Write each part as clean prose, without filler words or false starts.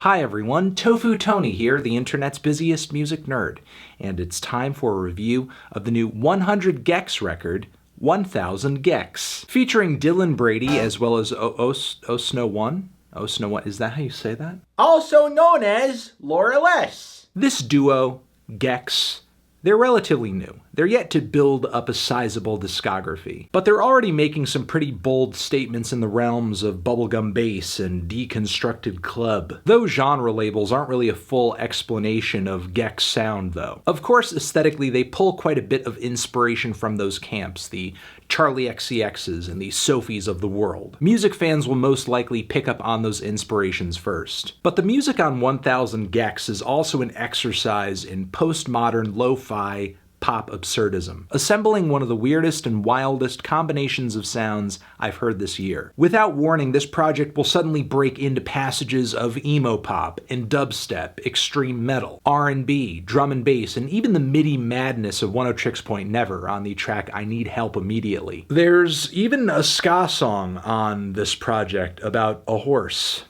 Hi everyone, Tofu Tony here, the internet's busiest music nerd, and it's time for a review of the new 100 Gecs record, 1000 Gecs, featuring Dylan Brady as well as Osno One. Osno One, is that how you say that? Also known as Laura Less. This duo, Gecs, they're relatively new. They're yet to build up a sizable discography, but they're already making some pretty bold statements in the realms of bubblegum bass and deconstructed club. Those genre labels aren't really a full explanation of Gecs sound though. Of course, aesthetically they pull quite a bit of inspiration from those camps, the Charlie XCXs and the Sophies of the world. Music fans will most likely pick up on those inspirations first. But the music on 1000 Gecs is also an exercise in postmodern lo-fi pop absurdism, assembling one of the weirdest and wildest combinations of sounds I've heard this year. Without warning, this project will suddenly break into passages of emo pop and dubstep, extreme metal, R&B, drum and bass, and even the MIDI madness of 106 Point Never on the track I Need Help Immediately. There's even a ska song on this project about a horse.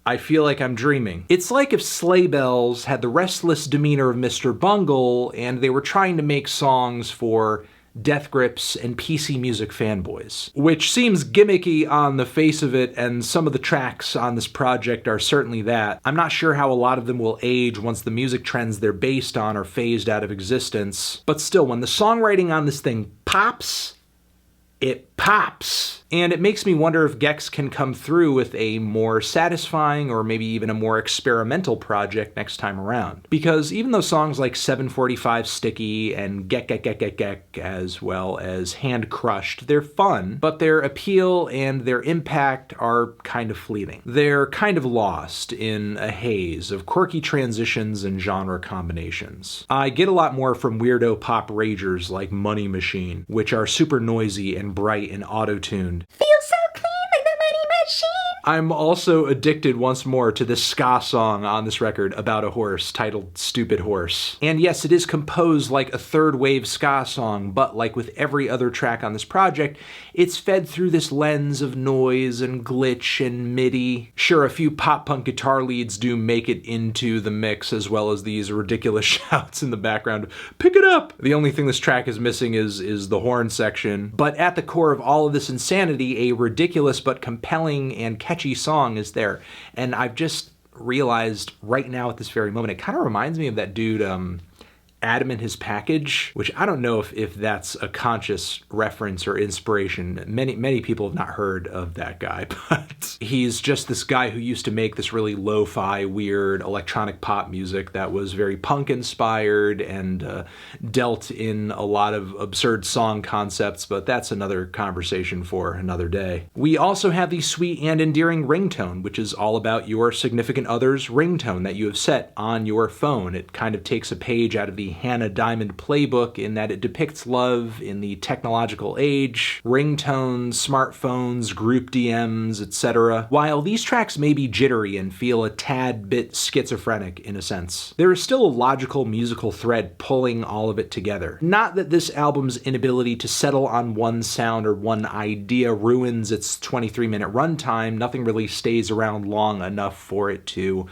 I feel like I'm dreaming. It's like if Sleigh Bells had the restless demeanor of Mr. Bungle and they were trying to make songs for Death Grips and PC music fanboys. Which seems gimmicky on the face of it, and some of the tracks on this project are certainly that. I'm not sure how a lot of them will age once the music trends they're based on are phased out of existence. But still, when the songwriting on this thing pops, it pops. And it makes me wonder if Gecs can come through with a more satisfying or maybe even a more experimental project next time around. Because even though songs like 745 Sticky and Gek as well as Hand Crushed, they're fun, but their appeal and their impact are kind of fleeting. They're kind of lost in a haze of quirky transitions and genre combinations. I get a lot more from weirdo pop ragers like Money Machine, which are super noisy and bright and auto-tuned. Feels so clean like the Money Machine. I'm also addicted once more to this ska song on this record about a horse titled Stupid Horse. And yes, it is composed like a third wave ska song, but like with every other track on this project, it's fed through this lens of noise and glitch and MIDI. Sure, a few pop punk guitar leads do make it into the mix, as well as these ridiculous shouts in the background. Pick it up! The only thing this track is missing is the horn section. But at the core of all of this insanity, a ridiculous but compelling and catchy song is there. And I've just realized right now at this very moment, it kind of reminds me of that dude, Adam and His Package, which I don't know if that's a conscious reference or inspiration. Many people have not heard of that guy, but he's just this guy who used to make this really lo-fi, weird electronic pop music that was very punk inspired and dealt in a lot of absurd song concepts, but that's another conversation for another day. We also have the sweet and endearing ringtone, which is all about your significant other's ringtone that you have set on your phone. It kind of takes a page out of the Hannah Diamond playbook in that it depicts love in the technological age, ringtones, smartphones, group DMs, etc. While these tracks may be jittery and feel a tad bit schizophrenic in a sense, there is still a logical musical thread pulling all of it together. Not that this album's inability to settle on one sound or one idea ruins its 23-minute runtime. Nothing really stays around long enough for it to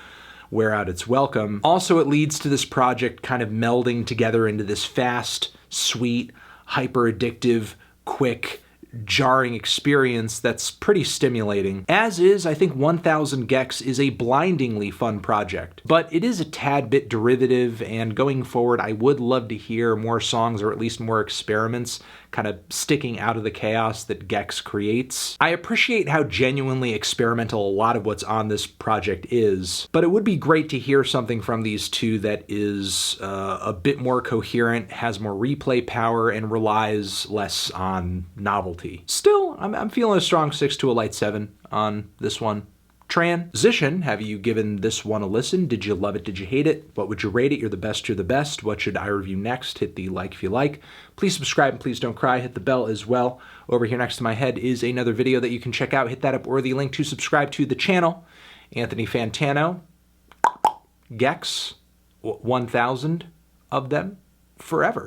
wear out its welcome. Also, it leads to this project kind of melding together into this fast, sweet, hyper-addictive, quick, jarring experience that's pretty stimulating. As is, I think 1000 Gecs is a blindingly fun project, but it is a tad bit derivative, and going forward I would love to hear more songs or at least more experiments kind of sticking out of the chaos that Gecs creates. I appreciate how genuinely experimental a lot of what's on this project is, but it would be great to hear something from these two that is a bit more coherent, has more replay power, and relies less on novelty. Still, I'm feeling a strong 6 to a light 7 on this one. Transition, have you given this one a listen? Did you love it? Did you hate it? What would you rate it? You're the best, you're the best. What should I review next? Hit the like if you like. Please subscribe and please don't cry. Hit the bell as well. Over here next to my head is another video that you can check out. Hit that up or the link to subscribe to the channel. Anthony Fantano, Gecs, 1000 of them forever.